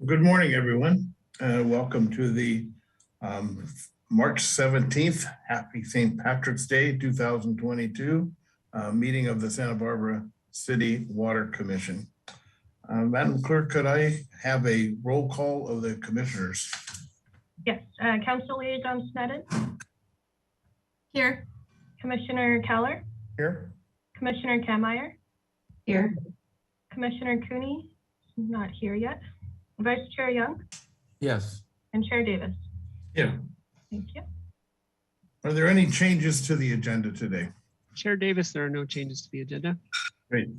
Good morning, everyone. Welcome to the March 17th, Happy St. Patrick's Day 2022 meeting of the Santa Barbara City Water Commission. Madam Clerk, could I have a roll call of the commissioners? Yes, Council Liaison Sneddon. Here. Commissioner Keller. Here. Commissioner Kammeyer. Here. Commissioner Cooney, not here yet. Vice Chair Young. Yes. And Chair Davis. Yeah. Thank you. Are there any changes to the agenda today? Chair Davis, there are no changes to the agenda. Great.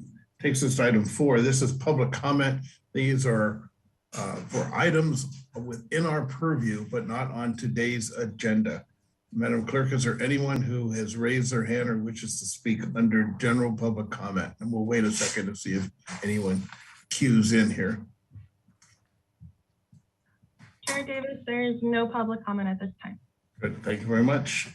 Takes us to item 4. This is public comment. These are for items within our purview, but not on today's agenda. Madam Clerk, is there anyone who has raised their hand or wishes to speak under general public comment? And we'll wait a second to see if anyone cues in here. Chair Davis, there is no public comment at this time. Good, thank you very much.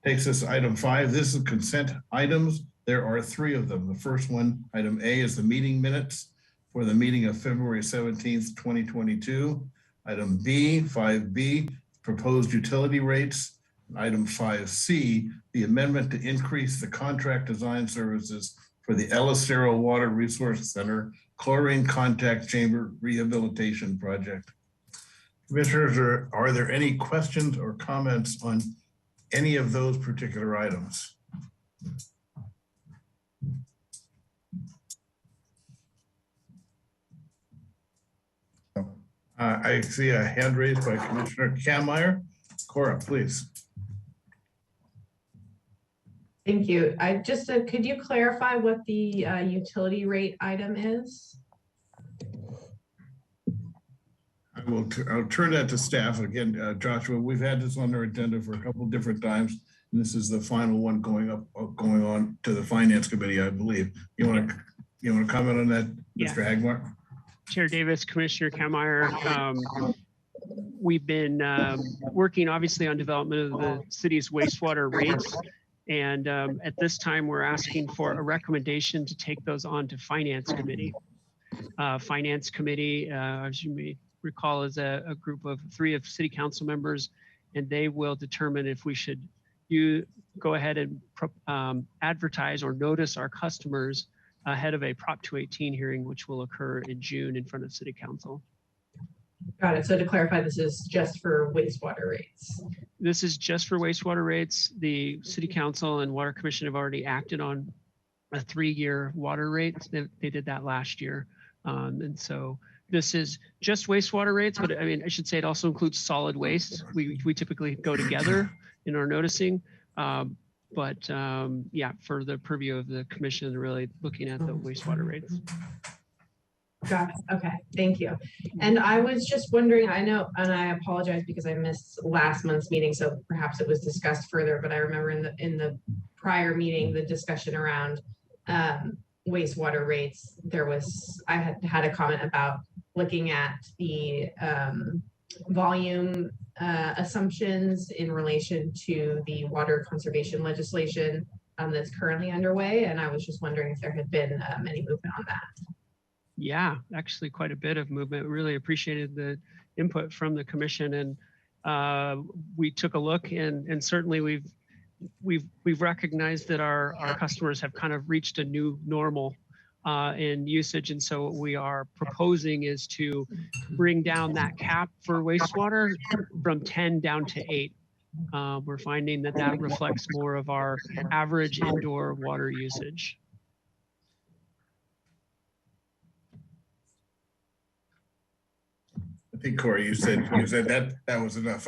Takes us to item 5. This is consent items. There are 3 of them. The first one, item A, is the meeting minutes for the meeting of February 17th, 2022. Item B, 5B, proposed utility rates. And item 5C, the amendment to increase the contract design services for the El Estero Water Resource Center chlorine contact chamber rehabilitation project. Commissioners, are there any questions or comments on any of those particular items? I see a hand raised by Commissioner Kammeyer. Cora, please. Thank you. I just could you clarify what the utility rate item is? I'll turn that to staff again. Joshua, we've had this on our agenda for a couple of different times, and this is the final one going on to the Finance Committee, I believe. You want to comment on that, Yeah. Mr. Hagmar? Chair Davis, Commissioner Kammeyer, we've been working obviously on development of the city's wastewater rates. And at this time, we're asking for a recommendation to take those on to Finance Committee. Finance Committee, as you may recall, is a group of 3 of city council members, and they will determine if we should go ahead and advertise or notice our customers ahead of a Prop 218 hearing, which will occur in June in front of City Council. Got it. So to clarify, this is just for wastewater rates. This is just for wastewater rates. The City Council and Water Commission have already acted on a 3-year water rate. They did that last year. And so this is just wastewater rates, but I mean, I should say it also includes solid waste. We typically go together in our noticing. Yeah, for the purview of the commission, really looking at the wastewater rates. Got it. Okay, thank you. And I was just wondering, I know, and I apologize because I missed last month's meeting, so perhaps it was discussed further, but I remember in the prior meeting, the discussion around wastewater rates, I had a comment about looking at the volume assumptions in relation to the water conservation legislation that's currently underway. And I was just wondering if there had been any movement on that. Yeah, actually quite a bit of movement. Really appreciated the input from the commission, and we took a look, and certainly we've recognized that our customers have kind of reached a new normal in usage, and so what we are proposing is to bring down that cap for wastewater from 10 down to 8. We're finding that reflects more of our average indoor water usage. I think, Corey, you said that was enough.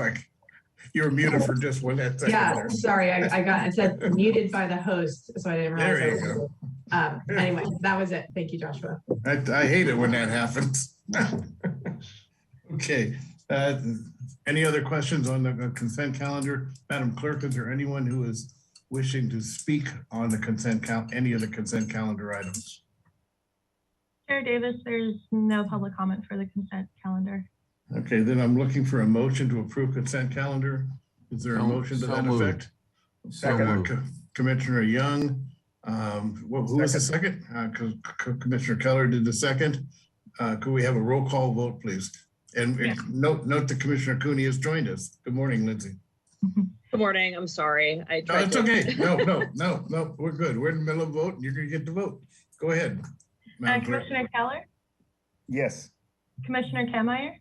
You were muted for just 1 second. Yeah, there. sorry, I said muted by the host, so I didn't realize. There you go. Anyway, that was it. Thank you, Joshua. I hate it when that happens. Okay. Any other questions on the consent calendar? Madam Clerk, is there anyone who is wishing to speak on the any of the consent calendar items? Chair Davis, there's no public comment for the consent calendar. Okay, then I'm looking for a motion to approve consent calendar. Is there a motion to that effect? Second, Commissioner Young. Who was the second? Commissioner Keller did the second. Could we have a roll call vote, please? And Yeah. note that Commissioner Cooney has joined us. Good morning, Lindsay. Good morning. I'm sorry. I No, tried it's to. okay. No, we're good. We're in the middle of vote and you're gonna get to vote. Go ahead. Madam Clerk. Commissioner Keller, Yes. Commissioner Kammeier,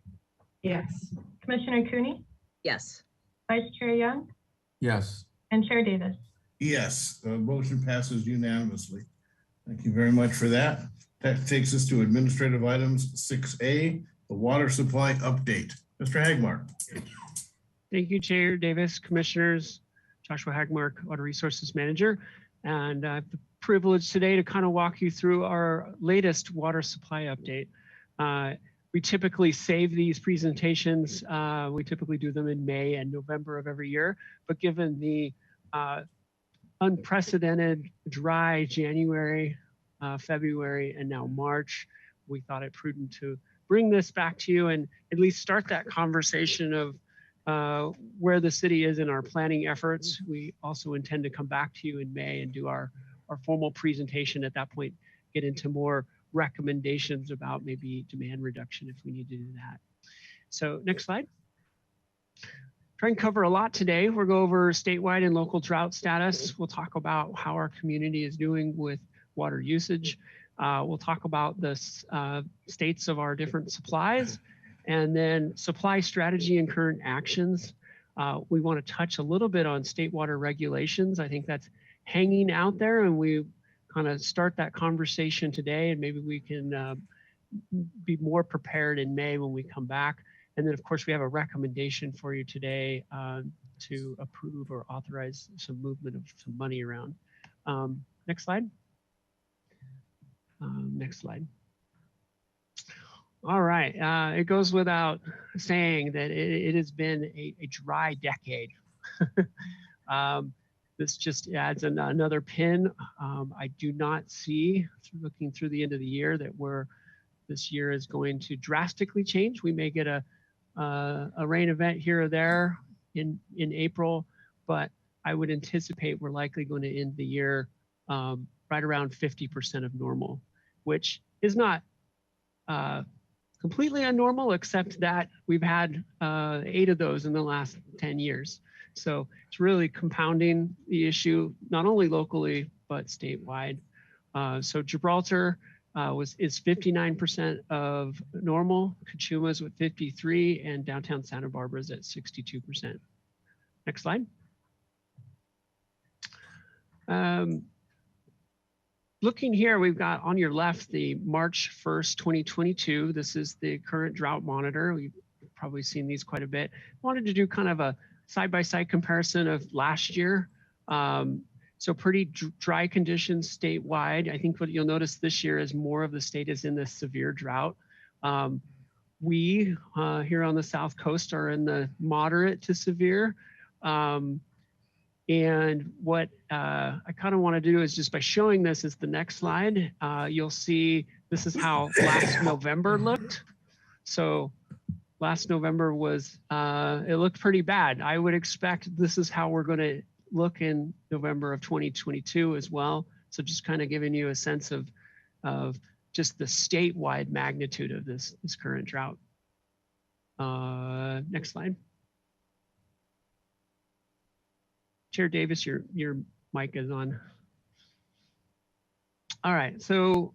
Yes. Commissioner Cooney, Yes. Vice Chair Young, Yes. and Chair Davis. Yes, the motion passes unanimously. Thank you very much for that. That takes us to administrative items 6A, the water supply update. Mr. Hagmark. Thank you, Chair Davis, Commissioners, Joshua Hagmark, Water Resources Manager. And I have the privilege today to kind of walk you through our latest water supply update. We typically save these presentations. We typically do them in May and November of every year, but given the unprecedented dry January, February, and now March, we thought it prudent to bring this back to you and at least start that conversation of where the city is in our planning efforts. We also intend to come back to you in May and do our formal presentation. At that point, get into more recommendations about maybe demand reduction if we need to do that. So next slide. Try and cover a lot today. We'll go over statewide and local drought status. We'll talk about how our community is doing with water usage. We'll talk about the states of our different supplies, and then supply strategy and current actions. We want to touch a little bit on state water regulations. I think that's hanging out there, and we kind of start that conversation today, and maybe we can be more prepared in May when we come back. And then of course we have a recommendation for you today to approve or authorize some movement of some money around. Next slide. Next slide. All right, it goes without saying that it has been a dry decade. This just adds another pin. I do not see, looking through the end of the year, that this year is going to drastically change. We may get a rain event here or there in April, but I would anticipate we're likely going to end the year right around 50% of normal, which is not completely unnormal, except that we've had 8 of those in the last 10 years. So it's really compounding the issue, not only locally, but statewide. So Gibraltar is 59% of normal, Kachuma's with 53, and downtown Santa Barbara is at 62%. Next slide. Looking here, we've got on your left the March 1st, 2022. This is the current drought monitor. We've probably seen these quite a bit. Wanted to do kind of a side-by-side comparison of last year. So pretty dry conditions statewide. I think what you'll notice this year is more of the state is in this severe drought. We here on the South Coast are in the moderate to severe. And what I kind of want to do is just by showing this is the next slide, you'll see this is how last November looked. So last November was, it looked pretty bad. I would expect this is how we're going to look in November of 2022 as well. So just kind of giving you a sense of just the statewide magnitude of this current drought. Next slide. Chair Davis, your mic is on. All right, so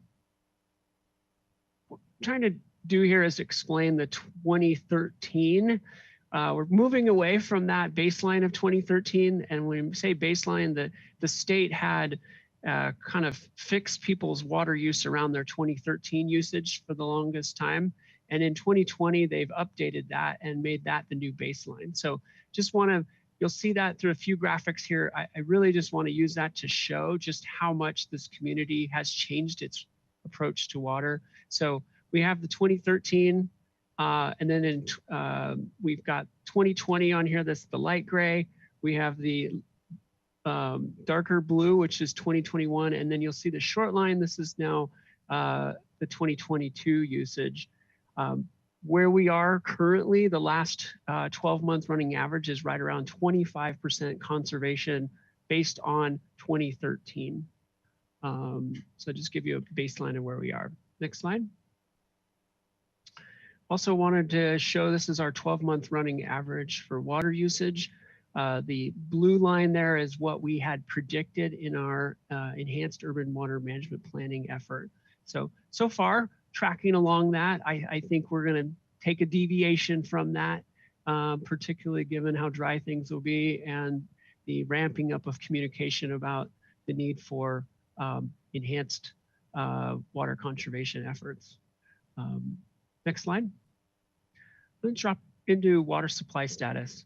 what I'm trying to do here is explain the 2013. We're moving away from that baseline of 2013, and when we say baseline, the state had kind of fixed people's water use around their 2013 usage for the longest time. And in 2020, they've updated that and made that the new baseline. So just want to, you'll see that through a few graphics here. I really just want to use that to show just how much this community has changed its approach to water. So we have the 2013, and then we've got 2020 on here. That's the light gray. We have the darker blue, which is 2021. And then you'll see the short line. This is now the 2022 usage. Where we are currently, the last 12 months running average is right around 25% conservation based on 2013. So just give you a baseline of where we are. Next slide. Also wanted to show this is our 12-month running average for water usage. The blue line there is what we had predicted in our enhanced urban water management planning effort. So far, tracking along that, I think we're going to take a deviation from that, particularly given how dry things will be and the ramping up of communication about the need for enhanced water conservation efforts. Next slide. Let's drop into water supply status.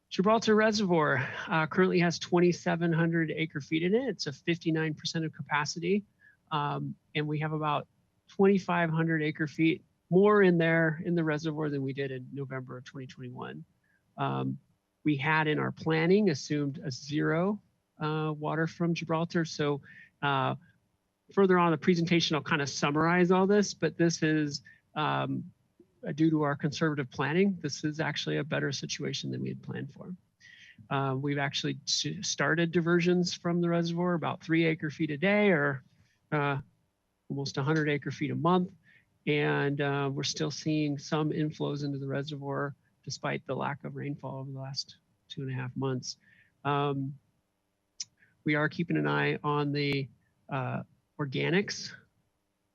Gibraltar Reservoir currently has 2,700 acre feet in it. It's a 59% of capacity. And we have about 2,500 acre feet more in there in the reservoir than we did in November of 2021. We had in our planning assumed a zero water from Gibraltar. So further on in the presentation, I'll kind of summarize all this, but this is due to our conservative planning. This is actually a better situation than we had planned for. We've actually started diversions from the reservoir about 3 acre feet a day or almost 100 acre feet a month. And we're still seeing some inflows into the reservoir despite the lack of rainfall over the last 2.5 months. We are keeping an eye on the organics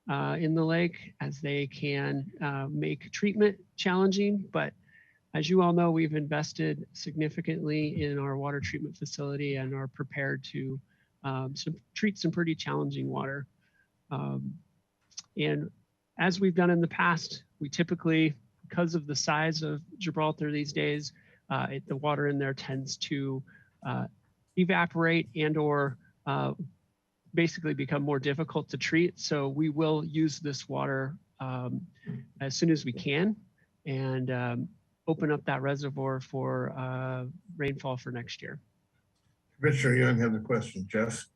in the lake as they can make treatment challenging. But as you all know, we've invested significantly in our water treatment facility and are prepared to treat some pretty challenging water. And as we've done in the past, we typically, because of the size of Gibraltar these days, the water in there tends to evaporate and or basically become more difficult to treat. So we will use this water as soon as we can and open up that reservoir for rainfall for next year. Commissioner Young has a question. Jeff?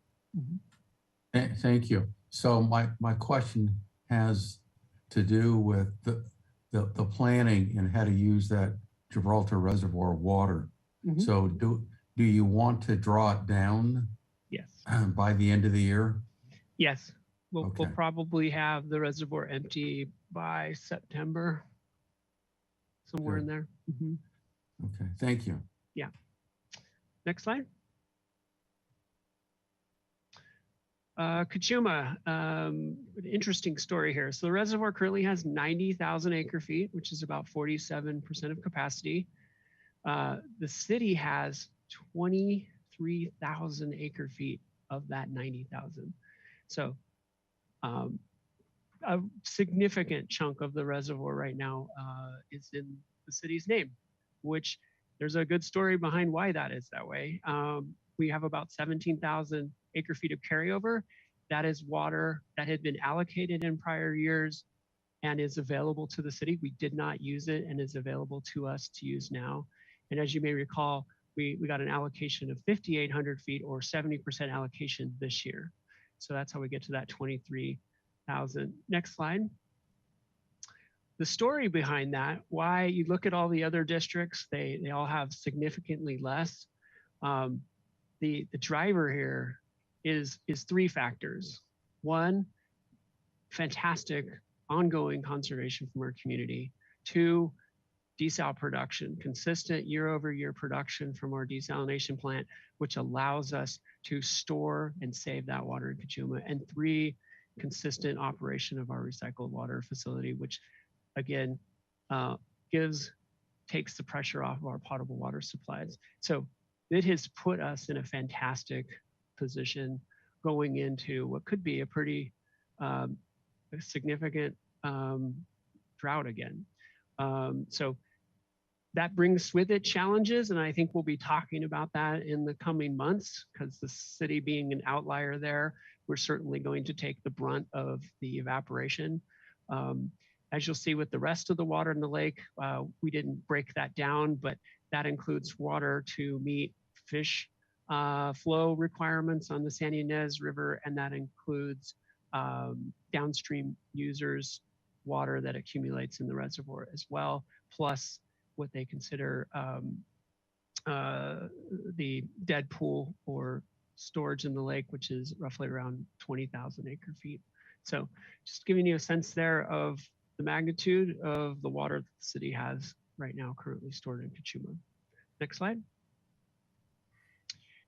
Thank you. So my question has to do with the planning and how to use that Gibraltar Reservoir water. Mm-hmm. So do you want to draw it down? Yes. By the end of the year? Yes. We'll Okay. probably have the reservoir empty by September, somewhere Good. in there. Mm-hmm. Okay, thank you. Yeah. Next slide. Kachuma, an interesting story here. So the reservoir currently has 90,000 acre feet, which is about 47% of capacity. The city has 23,000 acre feet of that 90,000. So a significant chunk of the reservoir right now is in the city's name, which there's a good story behind why that is that way. We have about 17,000 acre feet of carryover. That is water that had been allocated in prior years and is available to the city. We did not use it and is available to us to use now. And as you may recall, we got an allocation of 5,800 feet or 70% allocation this year. So that's how we get to that 23,000. Next slide. The story behind that, why you look at all the other districts, they all have significantly less. The driver here is 3 factors. 1, fantastic ongoing conservation from our community. 2, desal production, consistent year-over-year production from our desalination plant, which allows us to store and save that water in Kachuma. And 3, consistent operation of our recycled water facility, which again takes the pressure off of our potable water supplies. So it has put us in a fantastic position going into what could be a pretty significant drought again. So that brings with it challenges, and I think we'll be talking about that in the coming months because the city being an outlier there, we're certainly going to take the brunt of the evaporation. As you'll see with the rest of the water in the lake, we didn't break that down, but that includes water to meet fish flow requirements on the San Ynez River, and that includes downstream users' water that accumulates in the reservoir as well, plus what they consider the dead pool or storage in the lake, which is roughly around 20,000 acre feet. So just giving you a sense there of the magnitude of the water that the city has right now currently stored in Kachuma. Next slide.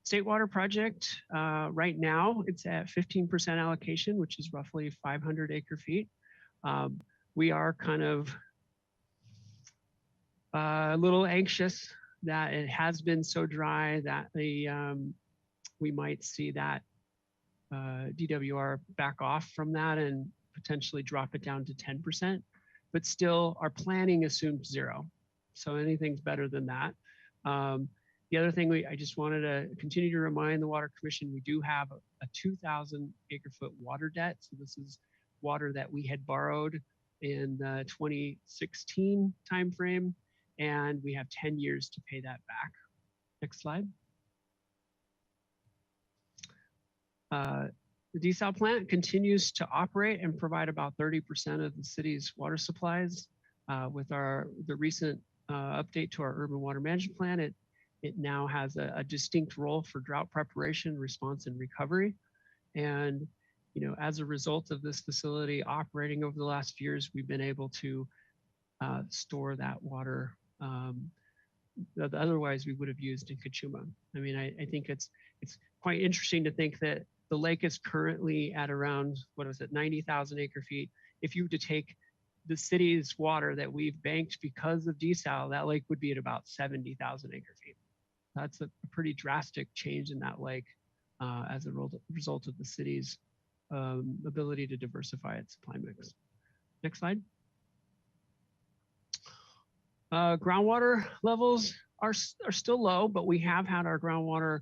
State Water Project, right now it's at 15% allocation, which is roughly 500 acre feet. We are kind of a little anxious that it has been so dry that we might see that DWR back off from that and potentially drop it down to 10%, but still our planning assumed 0. So anything's better than that. The other thing I just wanted to continue to remind the Water Commission, we do have a 2,000 acre foot water debt. So this is water that we had borrowed in the 2016 timeframe, and we have 10 years to pay that back. Next slide. The desal plant continues to operate and provide about 30% of the city's water supplies. With the recent update to our urban water management plan, it now has a distinct role for drought preparation, response, and recovery. And as a result of this facility operating over the last few years, we've been able to store that water that otherwise we would have used in Kachuma. I mean, I think it's quite interesting to think that the lake is currently at around, 90,000 acre feet. If you were to take the city's water that we've banked because of desal, that lake would be at about 70,000 acre feet. That's a pretty drastic change in that lake as a result of the city's ability to diversify its supply mix. Next slide. Groundwater levels are still low, but we have had our groundwater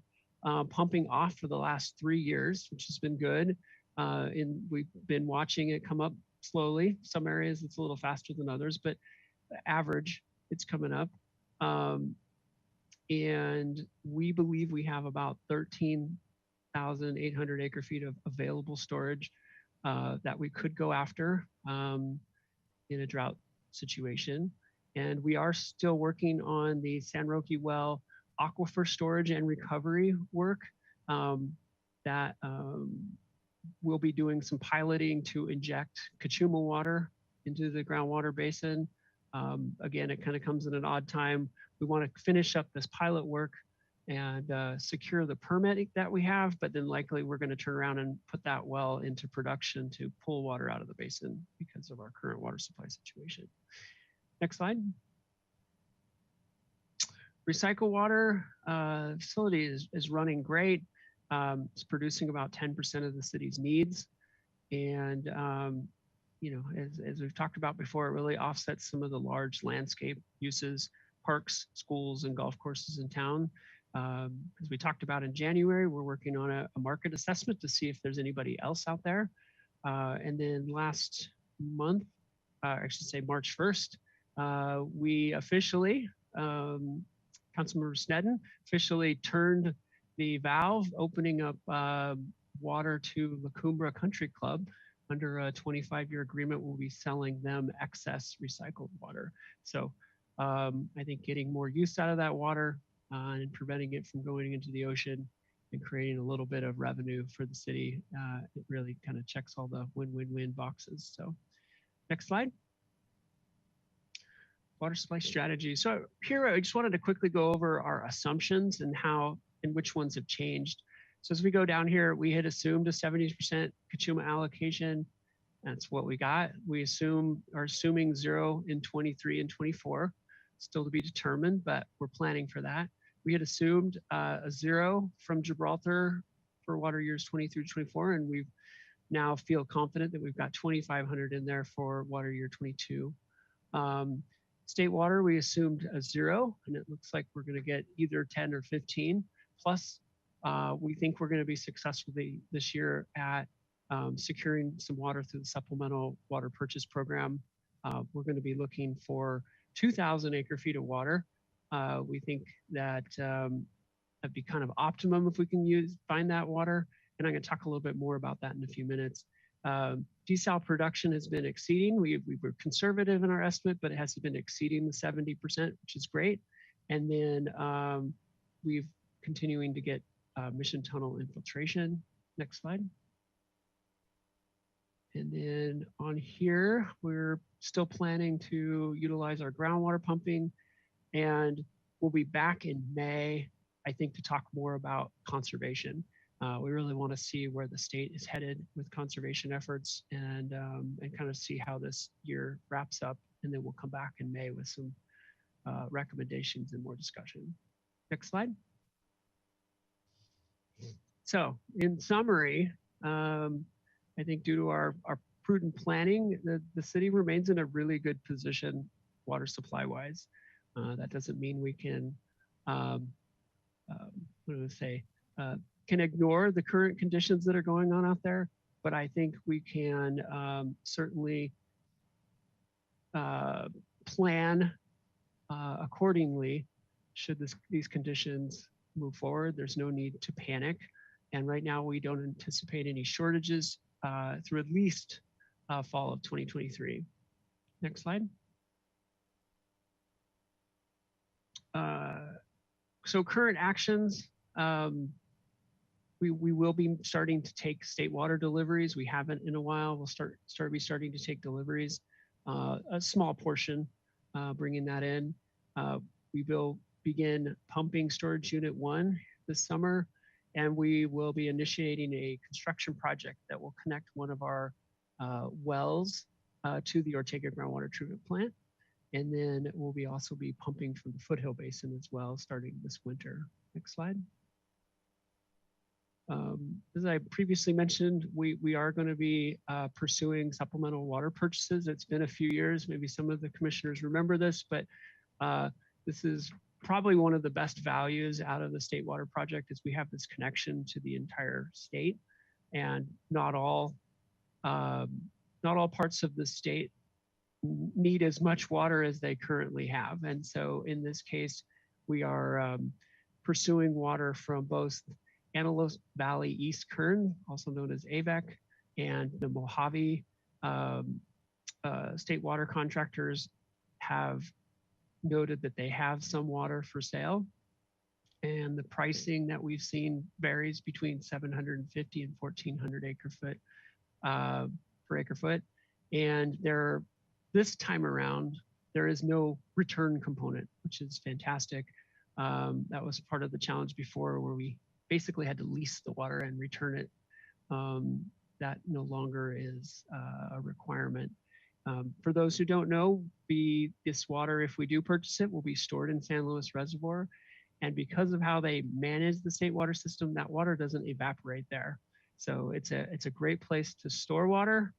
pumping off for the last 3 years, which has been good. And we've been watching it come up slowly. Some areas it's a little faster than others, but average, it's coming up. And we believe we have about 13,800 acre feet of available storage that we could go after in a drought situation. And we are still working on the San Roque well aquifer storage and recovery work that we'll be doing some piloting to inject Kachuma water into the groundwater basin. Again, it kind of comes at an odd time. We want to finish up this pilot work and secure the permit that we have, but then likely we're going to turn around and put that well into production to pull water out of the basin because of our current water supply situation. Next slide. Recycle water facility is running great. It's producing about 10% of the city's needs. And as we've talked about before, it really offsets some of the large landscape uses, parks, schools, and golf courses in town. As we talked about in January, we're working on a market assessment to see if there's anybody else out there. And then last month, I should say March 1st, we officially, Councilmember Sneddon officially turned the valve, opening up water to La Cumbra Country Club. Under a 25-year agreement, we'll be selling them excess recycled water. So I think getting more use out of that water and preventing it from going into the ocean and creating a little bit of revenue for the city, it really kind of checks all the win-win-win boxes. So next slide. Water supply strategy. So here I just wanted to quickly go over our assumptions and how and which ones have changed. So as we go down here, we had assumed a 70% Kachuma allocation. That's what we got. We are assuming 0 in 23 and 24, still to be determined, but we're planning for that. We had assumed a 0 from Gibraltar for water years 23 to 24, and we now feel confident that we've got 2,500 in there for water year 22. State water, we assumed a 0, and it looks like we're going to get either 10 or 15. Plus, we think we're going to be successful this year at securing some water through the supplemental water purchase program. We're going to be looking for 2,000 acre feet of water. We think that that'd be kind of optimum if we can find that water. And I'm going to talk a little bit more about that in a few minutes. Desal production has been exceeding. We were conservative in our estimate, but it has been exceeding the 70%, which is great. And then we've continuing to get mission tunnel infiltration. Next slide. And then on here, we're still planning to utilize our groundwater pumping, and we'll be back in May, I think, to talk more about conservation. We really want to see where the state is headed with conservation efforts and kind of see how this year wraps up. And then we'll come back in May with some recommendations and more discussion. Next slide. So in summary, I think due to our prudent planning, the city remains in a really good position water supply wise. That doesn't mean we can, what do I say, can ignore the current conditions that are going on out there, but I think we can certainly plan accordingly should these conditions move forward. There's no need to panic. And right now we don't anticipate any shortages through at least fall of 2023. Next slide. So current actions, we will be starting to take state water deliveries. We haven't in a while. We'll starting to take deliveries, a small portion, bringing that in. We will begin pumping storage unit 1 this summer, and we will be initiating a construction project that will connect one of our wells to the Ortega groundwater treatment plant. And then we'll also be pumping from the Foothill Basin as well, starting this winter. Next slide. As I previously mentioned, we are going to be pursuing supplemental water purchases. It's been a few years. Maybe some of the commissioners remember this, but this is probably one of the best values out of the State Water Project is we have this connection to the entire state, and not all parts of the state need as much water as they currently have. And so in this case, we are pursuing water from both Antelope Valley East Kern, also known as AVEC, and the Mojave state water contractors have noted that they have some water for sale. And the pricing that we've seen varies between 750 and 1,400 per acre foot. And this time around, there is no return component, which is fantastic. That was part of the challenge before, where we basically had to lease the water and return it. That no longer is a requirement. For those who don't know, this water, if we do purchase it, will be stored in San Luis Reservoir. And because of how they manage the state water system, that water doesn't evaporate there. So it's a great place to store water.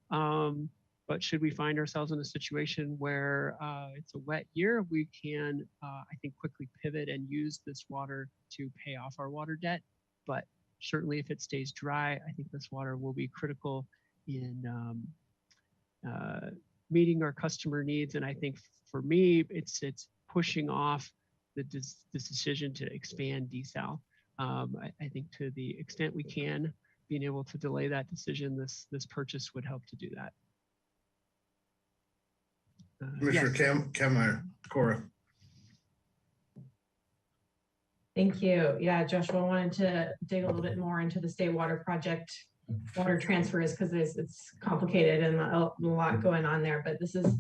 But should we find ourselves in a situation where it's a wet year, we can, I think, quickly pivot and use this water to pay off our water debt. But certainly if it stays dry, I think this water will be critical in meeting our customer needs. And I think for me, it's pushing off the decision to expand desal. I think to the extent we can, being able to delay that decision, this purchase would help to do that. Commissioner Kammeyer, Cora. Thank you. Yeah, Joshua, I wanted to dig a little bit more into the State Water Project water transfers because it's complicated and a lot going on there, but this is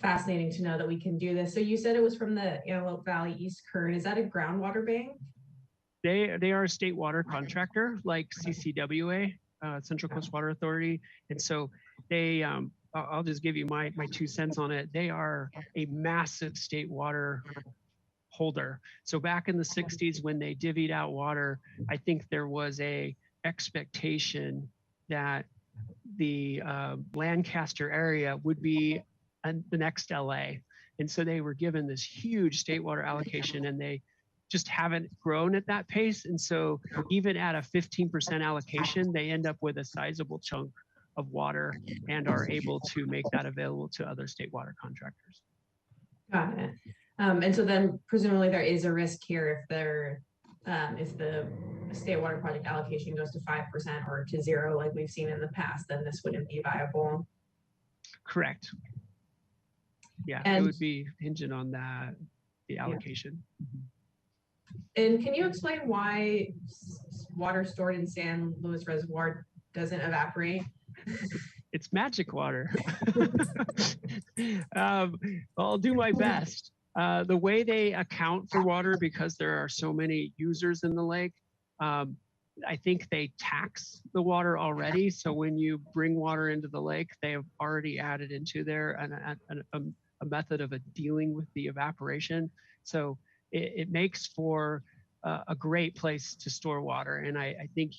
fascinating to know that we can do this. So you said it was from the Antelope Valley East Kern. Is that a groundwater bank? They are a state water contractor like CCWA, Central Coast Water Authority. And so they, I'll just give you my 2 cents on it. They are a massive state water holder. So back in the 60s when they divvied out water, I think there was a expectation that the Lancaster area would be the next LA. And so they were given this huge state water allocation, and they just haven't grown at that pace. And so even at a 15% allocation, they end up with a sizable chunk of water and are able to make that available to other state water contractors. Got it. And so then presumably there is a risk here if the State Water Project allocation goes to 5% or to 0, like we've seen in the past, then this wouldn't be viable. Correct. Yeah, it would be hinging on the allocation. Yeah. And can you explain why water stored in San Luis Reservoir doesn't evaporate? It's magic water. I'll do my best. The way they account for water, because there are so many users in the lake, I think they tax the water already. So when you bring water into the lake, they have already added into there a method of dealing with the evaporation. So it makes for a great place to store water. And I think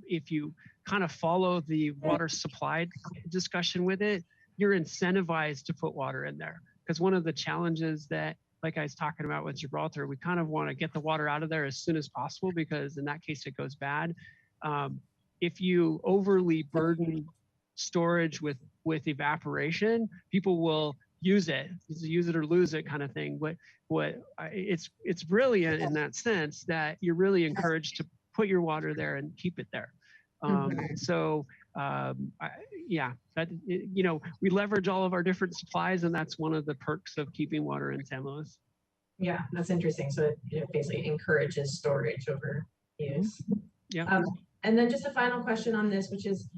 if you kind of follow the water supply discussion with it, you're incentivized to put water in there. Because one of the challenges that, like I was talking about with Gibraltar, we kind of want to get the water out of there as soon as possible, because in that case it goes bad. If you overly burden storage with evaporation, people will use it or lose it kind of thing. It's brilliant in that sense that you're really encouraged to put your water there and keep it there. We leverage all of our different supplies, and that's one of the perks of keeping water in San Luis. Yeah, that's interesting. So it basically encourages storage over use. Yeah. And then just a final question on this, which is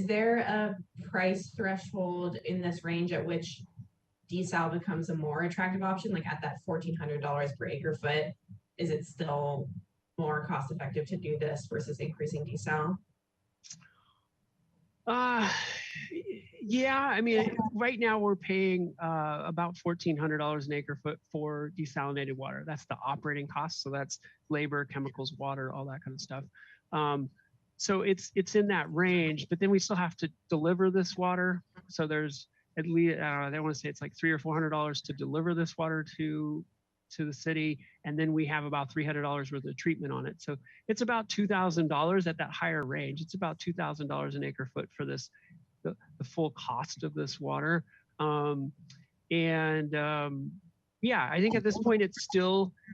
there a price threshold in this range at which desal becomes a more attractive option? Like at that $1,400 per acre foot, is it still more cost effective to do this versus increasing desal? Yeah, I mean, right now we're paying about $1,400 an acre foot for desalinated water. That's the operating cost. So that's labor, chemicals, water, all that kind of stuff. So it's in that range, but then we still have to deliver this water. So there's at least, they want to say it's like $300 or $400 to deliver this water to the city. And then we have about $300 worth of treatment on it. So it's about $2,000 at that higher range. It's about $2,000 an acre foot for this, the full cost of this water. Yeah, I think at this point,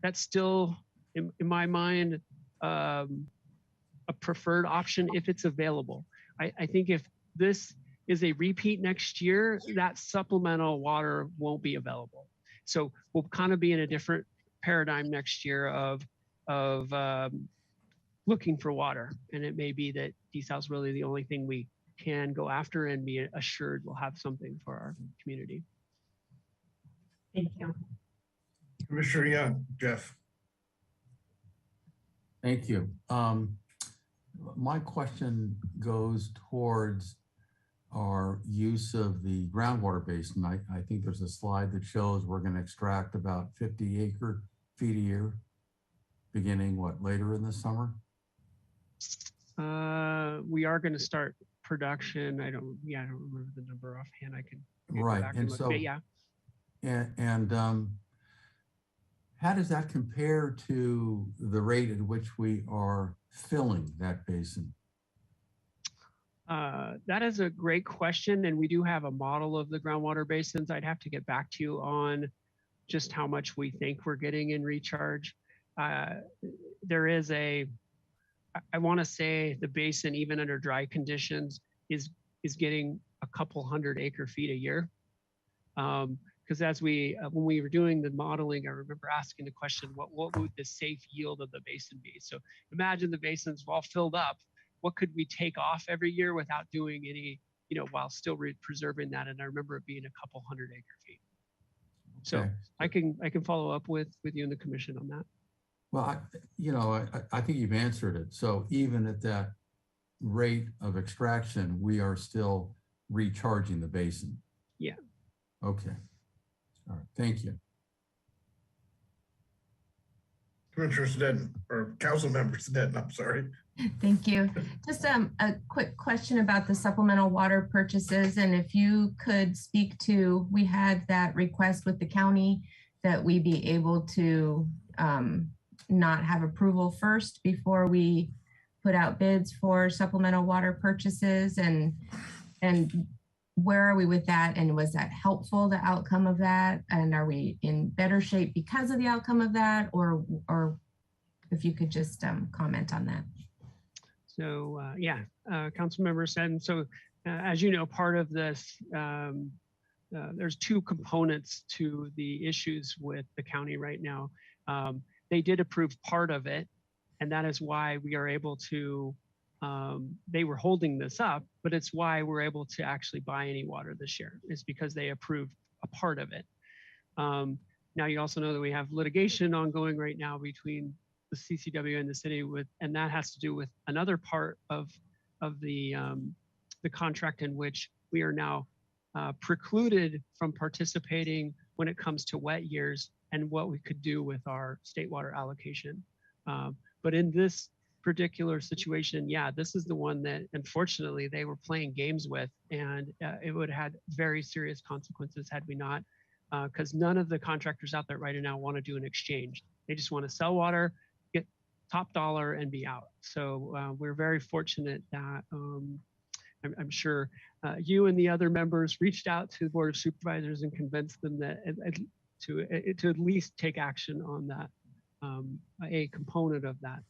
that's still in my mind, a preferred option if it's available. I think if this is a repeat next year, that supplemental water won't be available. So we'll kind of be in a different paradigm next year of looking for water. And it may be that desal is really the only thing we can go after and be assured we'll have something for our community. Thank you. Commissioner Young, Jeff. Thank you. My question goes towards our use of the groundwater basin. I think there's a slide that shows we're going to extract about 50 acre feet a year, beginning later in the summer? We are going to start production. I don't remember the number offhand. I can right. And so, yeah. And how does that compare to the rate at which we are filling that basin? That is a great question, and we do have a model of the groundwater basins. I'd have to get back to you on just how much we think we're getting in recharge. There is I want to say the basin, even under dry conditions, is getting a couple 100 acre feet a year. Because as when we were doing the modeling, I remember asking the question, what would the safe yield of the basin be? So imagine the basin's all filled up. What could we take off every year without doing any, while still preserving that? And I remember it being a couple 100 acre feet. So Okay. I can follow up with you and the commission on that. Well, I think you've answered it. So even at that rate of extraction, we are still recharging the basin. Yeah. Okay. All right. Thank you. Commissioner Sneddon, or Council Member Sneddon, I'm sorry. Thank you. Just a quick question about the supplemental water purchases. And if you could speak to, we had that request with the county that we be able to not have approval first before we put out bids for supplemental water purchases, and where are we with that? And was that helpful, the outcome of that? And are we in better shape because of the outcome of that? Or if you could just comment on that. So Council Member Sneddon. So as you know, part of this, there's two components to the issues with the county right now. They did approve part of it, and that is why we are able to they were holding this up, but it's why we're able to actually buy any water this year, is because they approved a part of it. Now you also know that we have litigation ongoing right now between the CCW and the city and that has to do with another part of the contract in which we are now precluded from participating when it comes to wet years and what we could do with our state water allocation. But in this particular situation, yeah, this is the one that unfortunately they were playing games with, and it would have had very serious consequences had we not, because none of the contractors out there right now want to do an exchange. They just want to sell water, get top dollar, and be out. So we're very fortunate that I'm sure you and the other members reached out to the Board of Supervisors and convinced them that to at least take action on that, a component of that.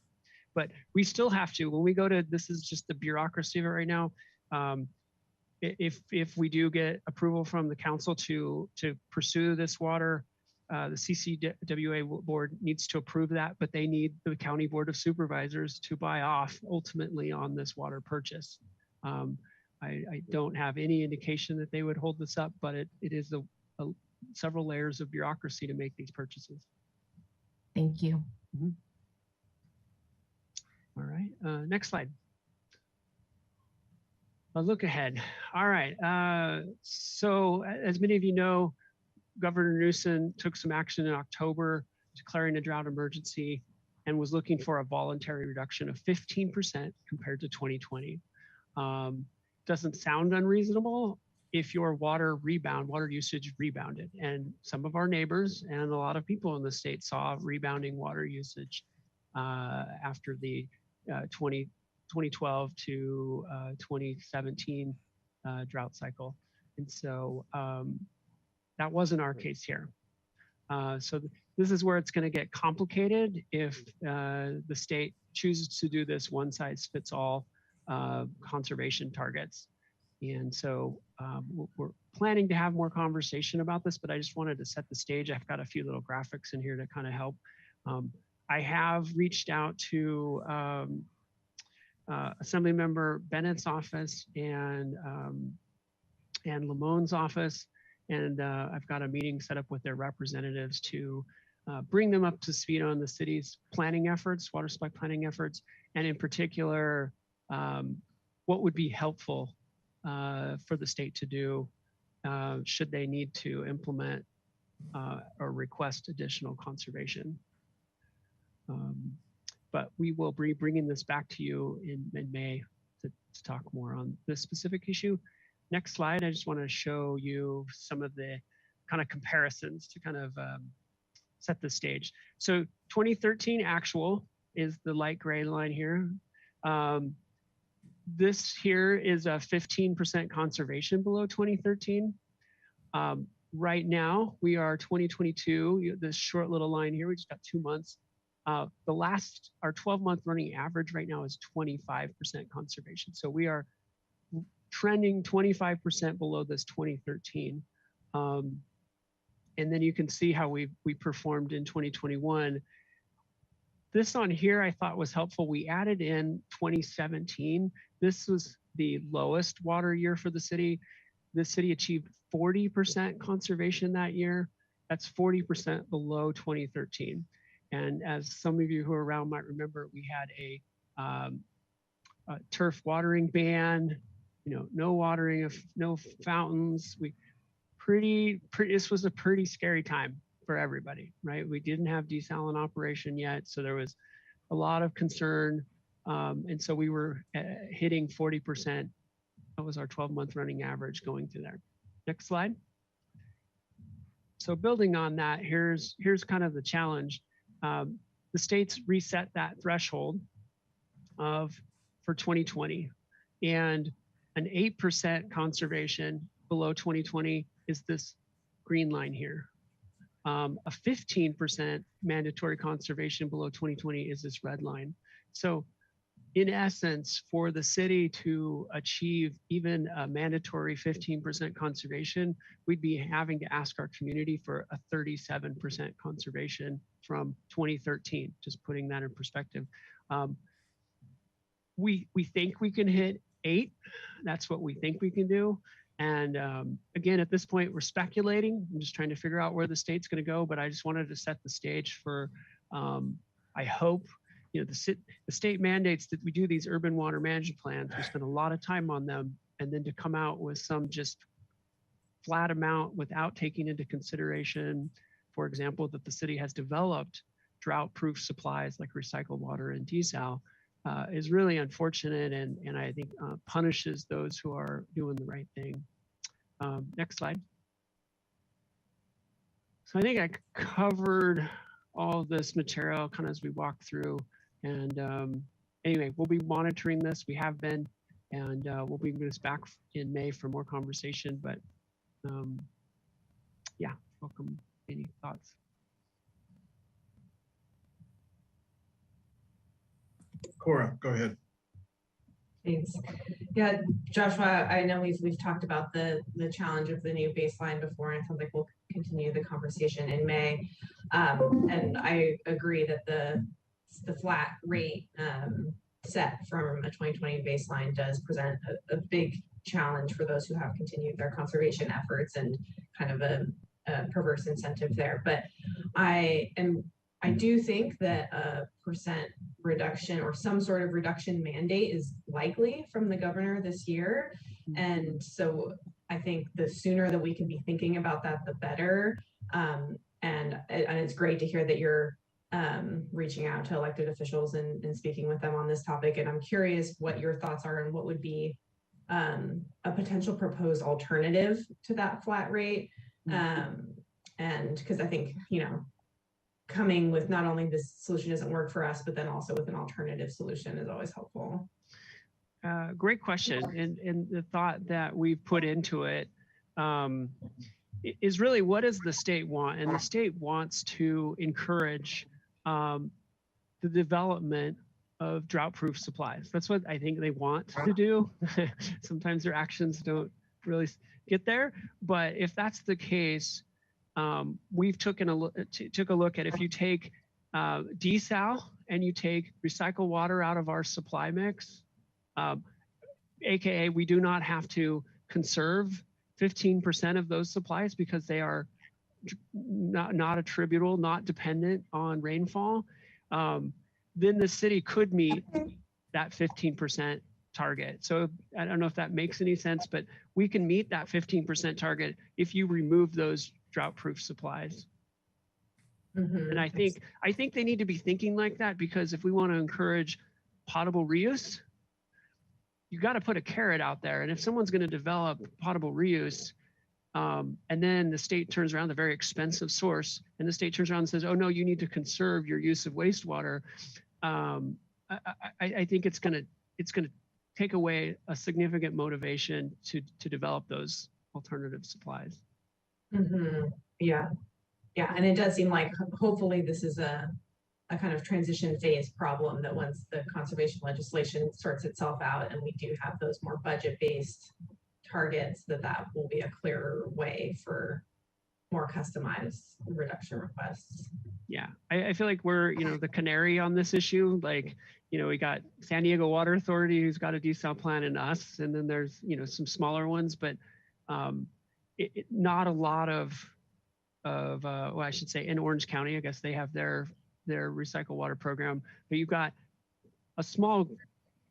But we still have to, when we go to, this is just the bureaucracy of it right now. If we do get approval from the council to pursue this water, the CCWA board needs to approve that, but they need the County Board of Supervisors to buy off ultimately on this water purchase. I don't have any indication that they would hold this up, but it is several layers of bureaucracy to make these purchases. Thank you. Mm-hmm. All right, next slide. A look ahead. All right, so as many of you know, Governor Newsom took some action in October declaring a drought emergency and was looking for a voluntary reduction of 15% compared to 2020. Doesn't sound unreasonable if your water usage rebounded. And some of our neighbors and a lot of people in the state saw rebounding water usage after the 2012 to 2017 drought cycle. And so that wasn't our case here. So this is where it's going to get complicated if the state chooses to do this one size fits all conservation targets. And so we're planning to have more conversation about this, but I just wanted to set the stage. I've got a few little graphics in here to kind of help. I have reached out to Assemblymember Bennett's office and Lamone's office, and I've got a meeting set up with their representatives to bring them up to speed on the city's planning efforts, water supply planning efforts, and in particular, what would be helpful for the state to do should they need to implement or request additional conservation. But we will be bringing this back to you in May to talk more on this specific issue. Next slide, I just want to show you some of the kind of comparisons to kind of set the stage. So 2013 actual is the light gray line here. This here is a 15% conservation below 2013. Right now, we are 2022, this short little line here, we just got 2 months. Our 12-month running average right now is 25% conservation. So we are trending 25% below this 2013. And then you can see how we performed in 2021. This on here I thought was helpful. We added in 2017. This was the lowest water year for the city. The city achieved 40% conservation that year. That's 40% below 2013. And as some of you who are around might remember, we had a turf watering ban, no watering of no fountains. This was a pretty scary time for everybody, right? We didn't have desal in operation yet, so there was a lot of concern. And so we were hitting 40%. That was our 12-month running average going through there. Next slide. So building on that, here's kind of the challenge. The states reset that threshold for 2020, and an 8% conservation below 2020 is this green line here. A 15% mandatory conservation below 2020 is this red line. So in essence, for the city to achieve even a mandatory 15% conservation, we'd be having to ask our community for a 37% conservation from 2013, just putting that in perspective. we think we can hit 8. That's what we think we can do. And again, at this point, we're speculating. I'm just trying to figure out where the state's going to go. But I just wanted to set the stage for, I hope, the state mandates that we do these urban water management plans. We spend a lot of time on them. And then to come out with some just flat amount without taking into consideration, for example, that the city has developed drought-proof supplies like recycled water and desal, is really unfortunate, and I think punishes those who are doing the right thing. Next slide. So I think I covered all this material kind of as we walk through. And anyway, we'll be monitoring this. We have been, and we'll be bringing this back in May for more conversation. But yeah, welcome. Any thoughts? Cora, go ahead. Thanks. Yeah, Joshua, I know we've talked about the challenge of the new baseline before, and it sounds like we'll continue the conversation in May. And I agree that the flat rate set from a 2020 baseline does present a big challenge for those who have continued their conservation efforts, and kind of a perverse incentive there. But I do think that a percent reduction or some sort of reduction mandate is likely from the governor this year. And so I think the sooner that we can be thinking about that, the better. And it's great to hear that you're reaching out to elected officials and speaking with them on this topic. And I'm curious what your thoughts are and what would be a potential proposed alternative to that flat rate. And because I think, coming with not only this solution doesn't work for us, but then also with an alternative solution is always helpful. Great question. And the thought that we've put into it is really, what does the state want? And the state wants to encourage the development of drought-proof supplies. That's what I think they want to do. Sometimes their actions don't really get there. But if that's the case, we've took a look at, if you take desal and you take recycled water out of our supply mix, AKA we do not have to conserve 15% of those supplies because they are not attributable, not dependent on rainfall, then the city could meet that 15% target. So I don't know if that makes any sense, but we can meet that 15% target if you remove those drought-proof supplies. And I think they need to be thinking like that, because if we want to encourage potable reuse, you got to put a carrot out there. And if someone's going to develop potable reuse, and then the state turns around, the very expensive source, and the state turns around and says, oh no, you need to conserve your use of wastewater, I think it's going to take away a significant motivation to develop those alternative supplies. Yeah. And it does seem like hopefully this is a kind of transition phase problem, that once the conservation legislation sorts itself out and we do have those more budget-based targets, that will be a clearer way for more customized reduction requests. Yeah, I feel like we're, the canary on this issue. Like, we got San Diego Water Authority, who's got a desal plan, and us, and then there's, some smaller ones, but not a lot of well, I should say in Orange County, I guess they have their recycled water program, but you've got a small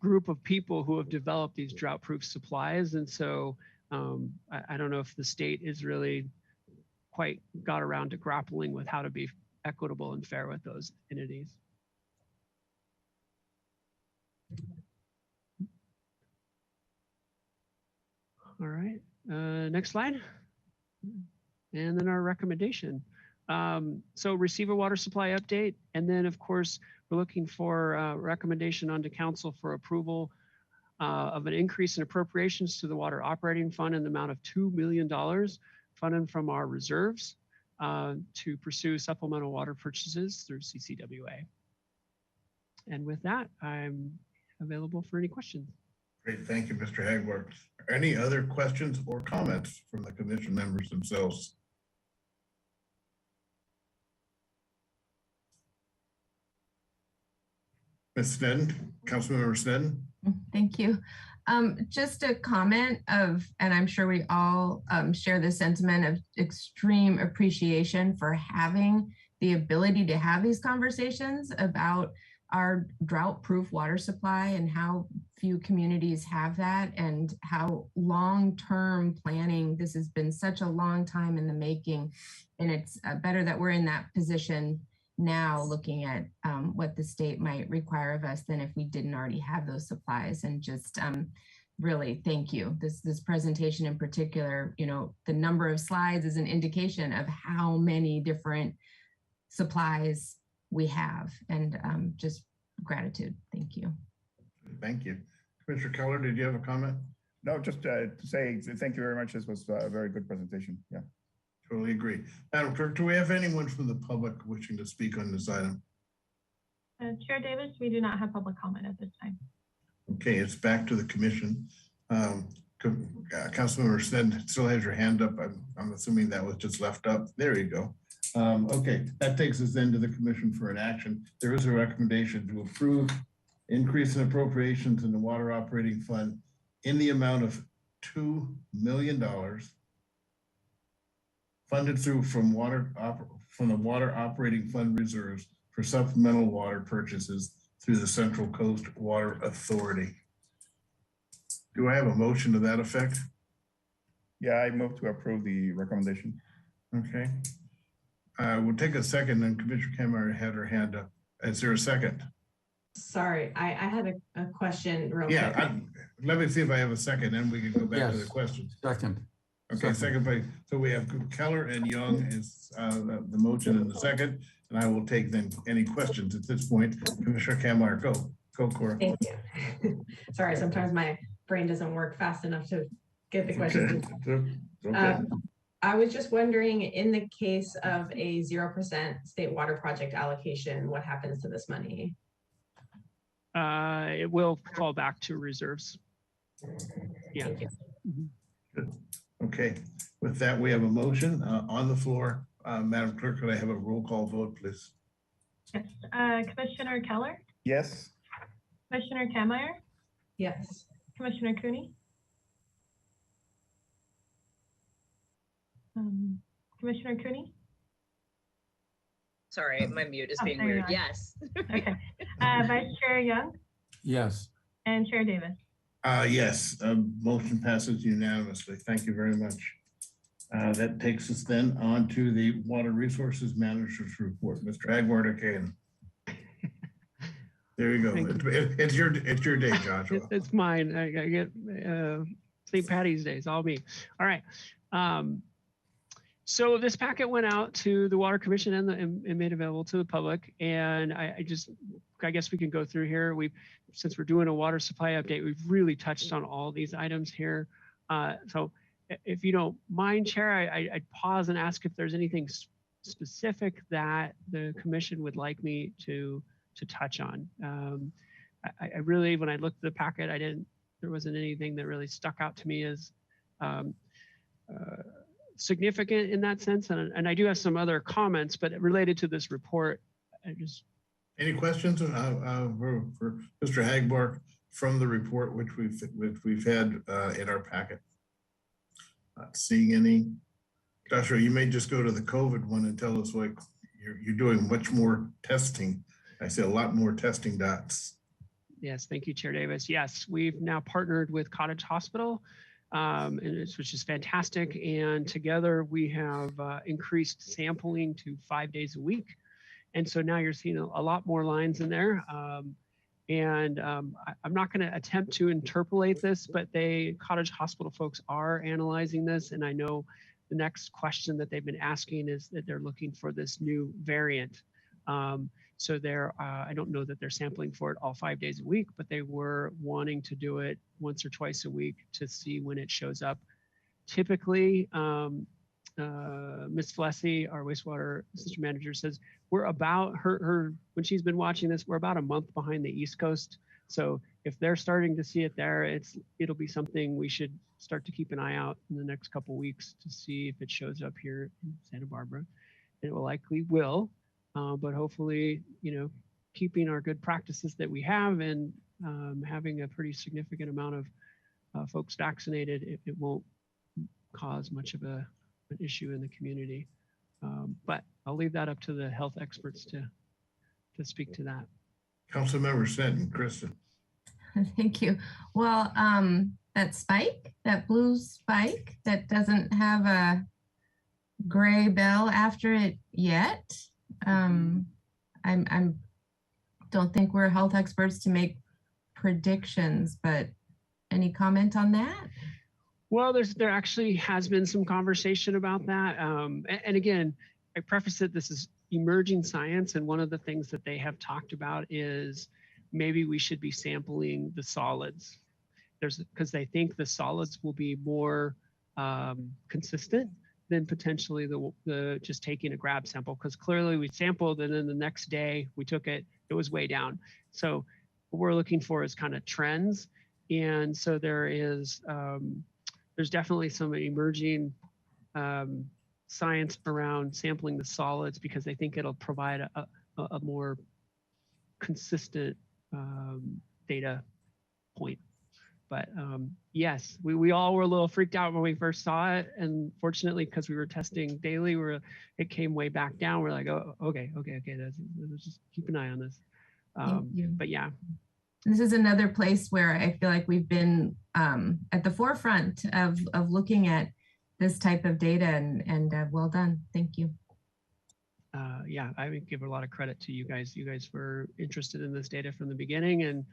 group of people who have developed these drought-proof supplies. And so I don't know if the state is really quite got around to grappling with how to be equitable and fair with those entities. All right, next slide. And then our recommendation. So receiver water supply update. And then of course, we're looking for a recommendation onto council for approval of an increase in appropriations to the water operating fund in the amount of $2 million funded from our reserves to pursue supplemental water purchases through CCWA. And with that, I'm available for any questions. Great, thank you, Mr. Hagberg. Any other questions or comments from the commission members themselves? Ms. Sneddon, Councilmember Sneddon? Thank you. Just a comment of, and I'm sure we all share the sentiment of extreme appreciation for having the ability to have these conversations about our drought-proof water supply and how few communities have that, and how long-term planning, this has been such a long time in the making. And it's better that we're in that position now, looking at what the state might require of us than if we didn't already have those supplies. And just really thank you. This presentation in particular, you know, the number of slides is an indication of how many different supplies we have, and just gratitude. Thank you. Thank you. Commissioner Keller, did you have a comment? No, just to say thank you very much. This was a very good presentation. Yeah. Totally agree. Madam Clerk, do we have anyone from the public wishing to speak on this item? Chair Davis, we do not have public comment at this time. Okay, it's back to the commission. Councilmember Sneddon still has your hand up. I'm assuming that was just left up. There you go. Okay, that takes us then to the commission for an action. There is a recommendation to approve increase in appropriations in the water operating fund in the amount of $2 million funded through from the water operating fund reserves for supplemental water purchases through the Central Coast Water Authority. Do I have a motion to that effect? Yeah, I move to approve the recommendation. Okay. We'll take a second, and Commissioner Kammerer had her hand up. Is there a second? Sorry, I had a question real quick. Yeah, let me see if I have a second, and we can go back to the Yes. questions. Second. Okay, second by, so we have Keller and Young as the motion in the second, and I will take then any questions at this point. Commissioner Kammerer, go, Cora. Thank you. Sorry, sometimes my brain doesn't work fast enough to get the questions. Okay. I was just wondering, in the case of a 0% state water project allocation, what happens to this money? It will fall back to reserves. Yeah. Thank you. Mhm. Okay, with that, we have a motion on the floor. Madam Clerk, could I have a roll call vote, please? Yes. Commissioner Keller, Yes. Commissioner Kammerer, Yes. Commissioner Cooney, Commissioner Cooney. Sorry, my mute is Oh, being there you weird. are. Yes. Okay. Vice Chair Young Yes. and Chair Davis. Yes, motion passes unanimously. Thank you very much. That takes us then on to the Water Resources Manager's Report. Mr. Hagward, Kane. There you go. Thank It's your day, Joshua. It's mine. I get St. Patty's Day. It's all me. All right. So this packet went out to the Water Commission and made available to the public. And I guess we can go through here. Since we're doing a water supply update, we've really touched on all these items here. So if you don't mind, Chair, I'd pause and ask if there's anything specific that the commission would like me to touch on. I really, when I looked at the packet, there wasn't anything that really stuck out to me as significant in that sense. And I do have some other comments, but related to this report, Any questions for Mr. Hagbark from the report which we've had in our packet? Not seeing any. Joshua, you may just go to the COVID one and tell us like you're doing much more testing. I see a lot more testing dots. Yes, thank you, Chair Davis. Yes, we've now partnered with Cottage Hospital, which is fantastic. And together we have increased sampling to 5 days a week. And so now you're seeing a lot more lines in there. I'm not going to attempt to interpolate this, but Cottage Hospital folks are analyzing this. And I know the next question that they've been asking is that they're looking for this new variant. So I don't know that they're sampling for it all 5 days a week, but they were wanting to do it once or twice a week to see when it shows up. Typically, Ms. Flessy, our wastewater assistant manager, says we're about when she's been watching this, we're about a month behind the East Coast. So if they're starting to see it there, it'll be something we should start to keep an eye out in the next couple weeks to see if it shows up here in Santa Barbara. It will likely will, but hopefully, keeping our good practices that we have and having a pretty significant amount of folks vaccinated, it won't cause much of an issue in the community. But I'll leave that up to the health experts to speak to that. Councilmember Stanton, Kristen. Thank you. Well, that spike, that blue spike that doesn't have a gray bell after it yet. I'm don't think we're health experts to make predictions, but any comment on that? Well, there actually has been some conversation about that. And again, I preface it, this is emerging science. And one of the things that they have talked about is maybe we should be sampling the solids. Because they think the solids will be more consistent than potentially the just taking a grab sample. Because clearly we sampled and then the next day we took it, it was way down. So what we're looking for is kind of trends. And so there's definitely some emerging science around sampling the solids because they think it'll provide a more consistent data point. But yes, we all were a little freaked out when we first saw it. And fortunately, because we were testing daily, it came way back down. We're like, oh, okay. Let's just keep an eye on this. But yeah. This is another place where I feel like we've been at the forefront of looking at this type of data and well done. Thank you. Yeah, I would give a lot of credit to you guys. You guys were interested in this data from the beginning. And,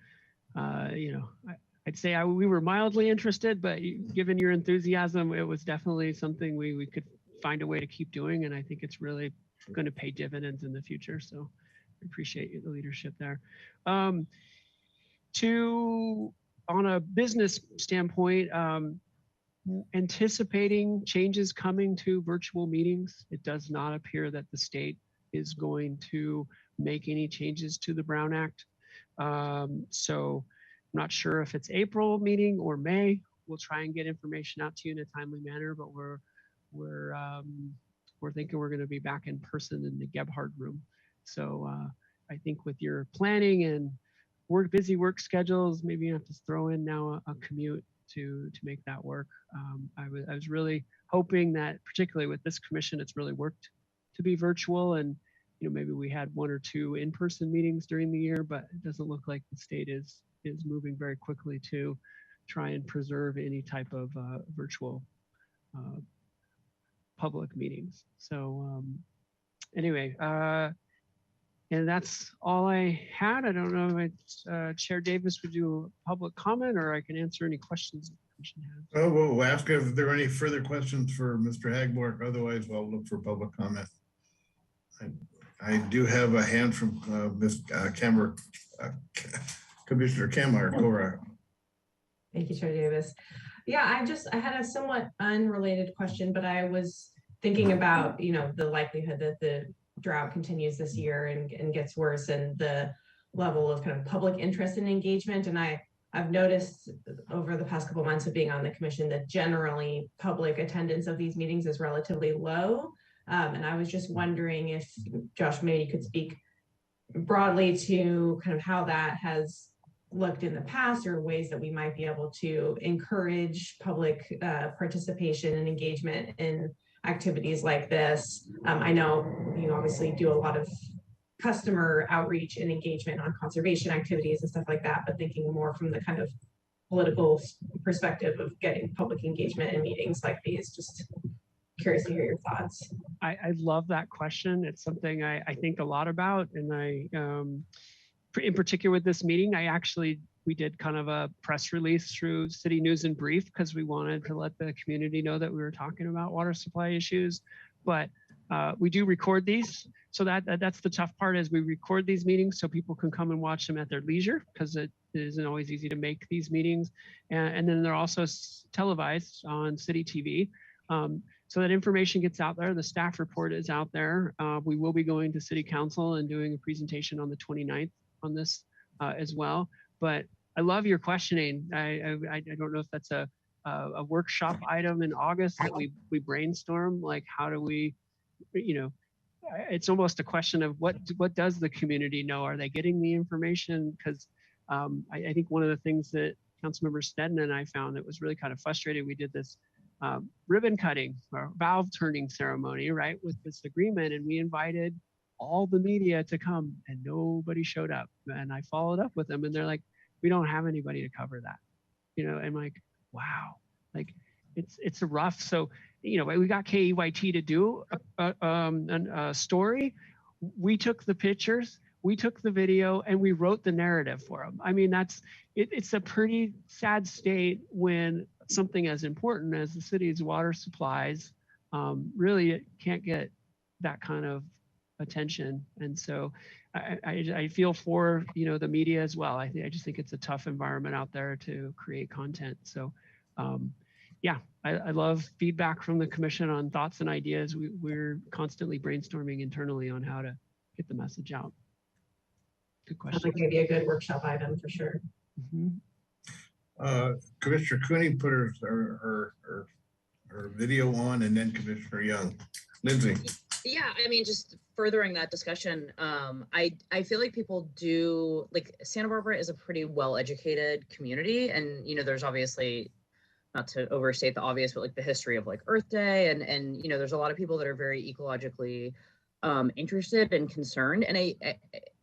I'd say we were mildly interested, but given your enthusiasm, it was definitely something we could find a way to keep doing. And I think it's really going to pay dividends in the future. So I appreciate the leadership there. On a business standpoint, anticipating changes coming to virtual meetings, it does not appear that the state is going to make any changes to the Brown Act. So I'm not sure if it's April meeting or May. We'll try and get information out to you in a timely manner, but we're thinking we're going to be back in person in the Gebhard room. So I think with your planning and busy work schedules, maybe you have to throw in now a commute to make that work. I was really hoping that, particularly with this commission, it's really worked to be virtual, and maybe we had 1 or 2 in-person meetings during the year, but it doesn't look like the state is moving very quickly to try and preserve any type of virtual public meetings. So anyway, and that's all I had. I don't know if Chair Davis would do a public comment, or I can answer any questions the commission has. Oh, we'll ask if there are any further questions for Mr. Hagborg. Otherwise, we'll look for public comment. I do have a hand from Ms. Commissioner Kammeyer, Cora. Thank you, Chair Davis. Yeah, I had a somewhat unrelated question, but I was thinking about, the likelihood that the drought continues this year and gets worse, and the level of kind of public interest and engagement. And I've noticed over the past couple of months of being on the commission that generally public attendance of these meetings is relatively low. And I was just wondering if, Josh, maybe you could speak broadly to kind of how that has looked in the past, or ways that we might be able to encourage public participation and engagement in activities like this. I know you obviously do a lot of customer outreach and engagement on conservation activities and stuff like that, but thinking more from the kind of political perspective of getting public engagement in meetings like these. Just curious to hear your thoughts. I love that question. It's something I think a lot about, and in particular with this meeting, we did kind of a press release through City News and Brief because we wanted to let the community know that we were talking about water supply issues. But we do record these, so that's the tough part, is we record these meetings so people can come and watch them at their leisure, because it isn't always easy to make these meetings. And then they're also televised on City TV. So that information gets out there. The staff report is out there. We will be going to City Council and doing a presentation on the 29th on this as well. But I love your questioning. I don't know if that's a workshop item in August that we brainstorm, like how do we, it's almost a question of what does the community know? Are they getting the information? Because I think one of the things that Councilmember Sneddon and I found that was really kind of frustrating, we did this ribbon cutting or valve turning ceremony, right, with this agreement, and we invited all the media to come and nobody showed up. And I followed up with them and they're like, we don't have anybody to cover that. You know, and like, wow, like it's a rough. So, you know, we got KEYT to do a story. We took the pictures, we took the video, and we wrote the narrative for them. I mean, it's a pretty sad state when something as important as the city's water supplies really it can't get that kind of attention. And so I feel for, you know, the media as well. I just think it's a tough environment out there to create content. So yeah, I love feedback from the commission on thoughts and ideas. We're constantly brainstorming internally on how to get the message out. Good question. Sounds like maybe a good workshop item for sure. Commissioner Cooney put her video on, and then Commissioner Young. Lindsay. Yeah, I mean, just furthering that discussion, I feel like people do, like, Santa Barbara is a pretty well-educated community, and, you know, there's obviously, not to overstate the obvious, but like the history of like Earth Day, and you know, there's a lot of people that are very ecologically interested and concerned. And I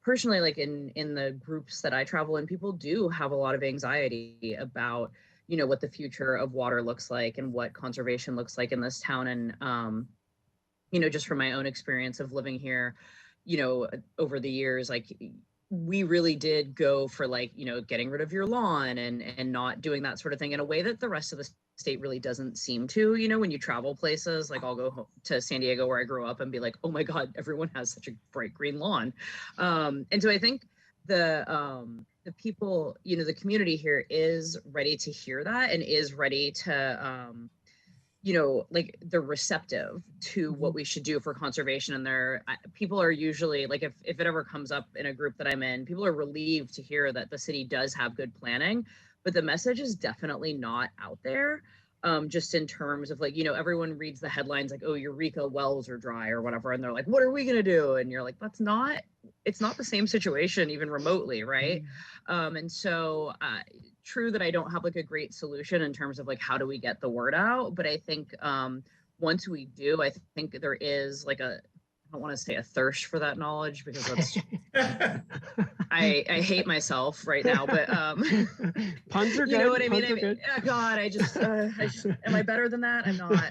personally, like in the groups that I travel in, people do have a lot of anxiety about, you know, what the future of water looks like and what conservation looks like in this town. And you know, just from my own experience of living here, you know, over the years, like we really did go for, like, you know, getting rid of your lawn and not doing that sort of thing in a way that the rest of the state really doesn't seem to. You know, when you travel places, like I'll go home to San Diego where I grew up and be like, oh my God, everyone has such a bright green lawn. And so I think the people, you know, the community here is ready to hear that and is ready to, you know, like they're receptive to what we should do for conservation. And people are usually like, if it ever comes up in a group that I'm in, people are relieved to hear that the city does have good planning, but the message is definitely not out there. Just in terms of, like, you know, everyone reads the headlines like, oh, Eureka wells are dry or whatever. And they're like, what are we going to do? And you're like, it's not the same situation even remotely. Right. And so, true that I don't have like a great solution in terms of like, how do we get the word out? But I think once we do, I think there is like I don't want to say a thirst for that knowledge, because that's, I hate myself right now, but puns are good. You know what I mean? Oh God, I just, am I better than that? I'm not.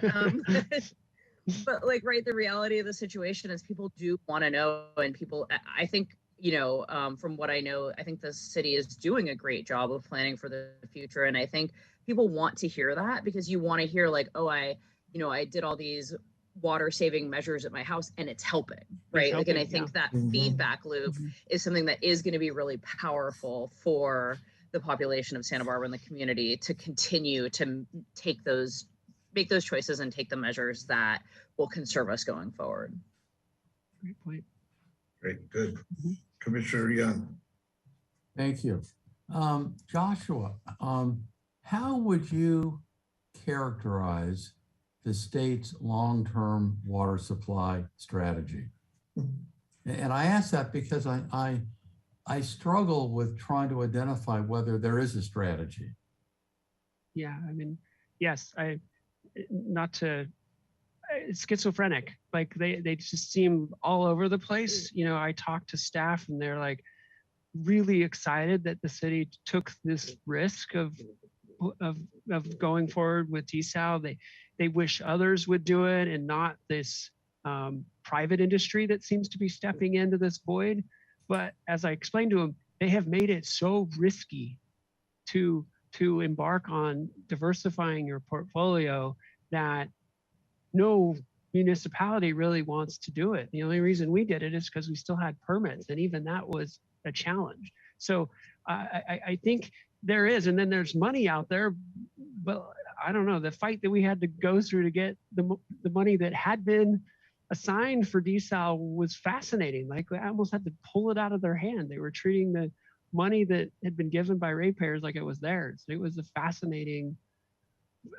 But like, right, the reality of the situation is people do want to know, and people, I think, you know, from what I know, I think the city is doing a great job of planning for the future. And I think people want to hear that, because you want to hear like, oh, I did all these water saving measures at my house and it's helping, right? Like, and I think that feedback loop is something that is going to be really powerful for the population of Santa Barbara and the community to continue to make those choices and take the measures that will conserve us going forward. Great point. Great, good. Commissioner Young. Thank you. Joshua, how would you characterize the state's long-term water supply strategy? And I ask that because I struggle with trying to identify whether there is a strategy. Yeah, I mean, yes, it's schizophrenic. Like they just seem all over the place. You know, I talk to staff and they're like really excited that the city took this risk of going forward with desal. They wish others would do it and not this private industry that seems to be stepping into this void. But as I explained to them, they have made it so risky to embark on diversifying your portfolio that no municipality really wants to do it. The only reason we did it is because we still had permits, and even that was a challenge. So I think there is, and then there's money out there, but I don't know, the fight that we had to go through to get the money that had been assigned for desal was fascinating. Like, I almost had to pull it out of their hand. They were treating the money that had been given by ratepayers like it was theirs. It was a fascinating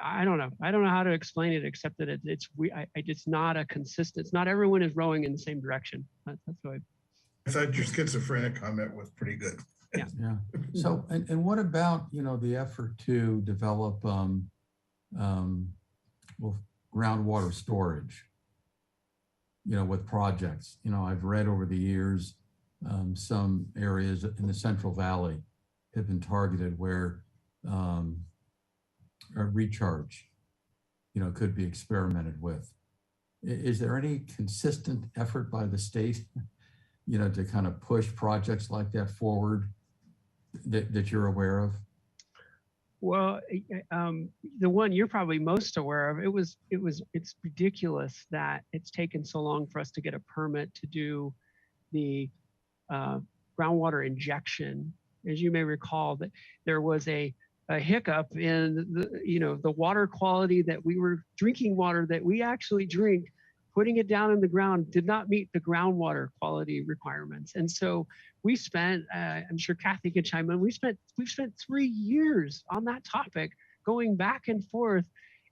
I don't know. I don't know how to explain it except that it's not a consistent. It's not everyone is rowing in the same direction. That's what I thought your schizophrenic comment was pretty good. Yeah. So, and what about, the effort to develop, well, groundwater storage, with projects? I've read over the years, some areas in the Central Valley have been targeted where a recharge, could be experimented with. Is there any consistent effort by the state, to kind of push projects like that forward that you're aware of? Well, the one you're probably most aware of, it's ridiculous that it's taken so long for us to get a permit to do the groundwater injection. As you may recall, that there was a hiccup in the water quality that we were drinking water that we actually drink. Putting it down in the ground did not meet the groundwater quality requirements. And so we spent, I'm sure Kathy could chime in, we've spent 3 years on that topic, going back and forth.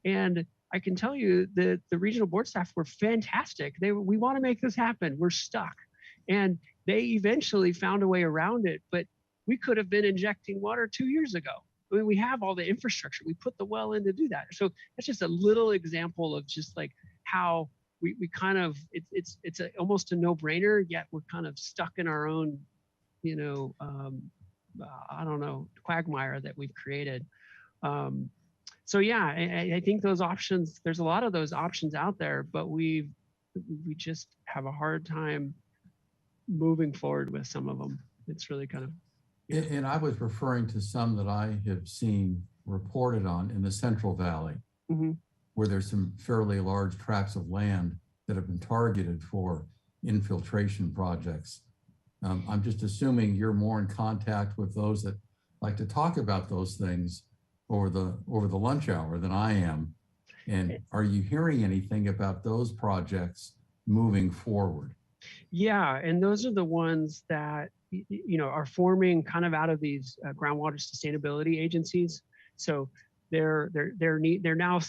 And I can tell you that the regional board staff were fantastic. We want to make this happen. We're stuck. And they eventually found a way around it, but we could have been injecting water 2 years ago. I mean, we have all the infrastructure. We put the well in to do that. So that's just a little example of just like how we kind of, it's almost a no-brainer, yet we're kind of stuck in our own, I don't know, quagmire that we've created. So yeah, I think those options, there's a lot of those options out there, but we just have a hard time moving forward with some of them. It's really kind of. And I was referring to some that I have seen reported on in the Central Valley, where there's some fairly large tracts of land that have been targeted for infiltration projects. I'm just assuming you're more in contact with those that like to talk about those things over the lunch hour than I am. And are you hearing anything about those projects moving forward? Yeah, and those are the ones that are forming kind of out of these groundwater sustainability agencies. So they're now,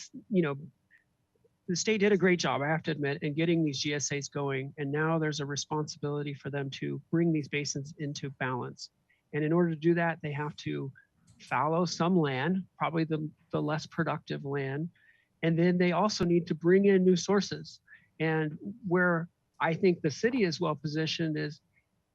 the state did a great job, I have to admit, in getting these GSAs going. And now there's a responsibility for them to bring these basins into balance. And in order to do that, they have to fallow some land, probably the less productive land. And then they also need to bring in new sources. And where I think the city is well positioned is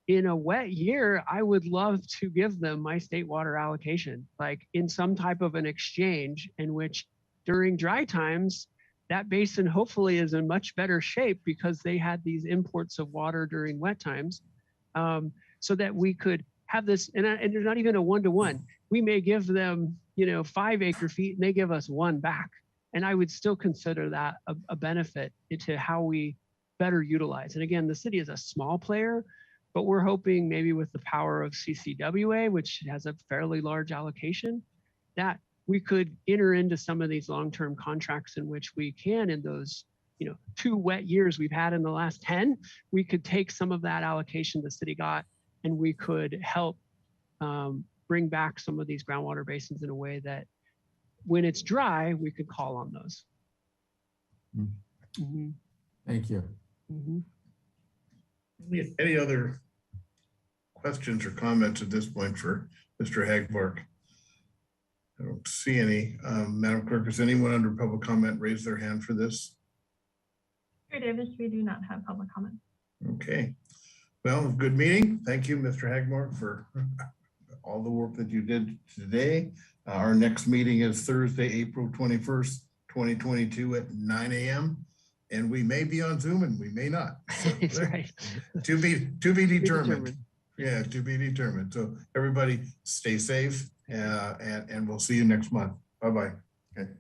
in a wet year, I would love to give them my state water allocation, like in some type of an exchange in which during dry times, that basin hopefully is in much better shape because they had these imports of water during wet times, so that we could have this, and there's not even a one-to-one. We may give them, 5 acre feet and they give us 1 back. And I would still consider that a benefit to how we better utilize. And again, the city is a small player, but we're hoping maybe with the power of CCWA, which has a fairly large allocation, that we could enter into some of these long-term contracts in which we can, in those 2 wet years we've had in the last 10, we could take some of that allocation the city got and we could help bring back some of these groundwater basins in a way that when it's dry, we could call on those. Thank you. Any other questions or comments at this point for Mr. Hagbark? I don't see any. Madam Clerk, has anyone under public comment raised their hand for this? Chair Davis, we do not have public comment. Okay. Well, good meeting. Thank you, Mr. Hagbark, for all the work that you did today. Our next meeting is Thursday, April 21st, 2022 at 9 a.m. And we may be on Zoom and we may not. So, That's right. To be determined. Yeah, to be determined. So everybody stay safe and we'll see you next month. Bye-bye. Okay.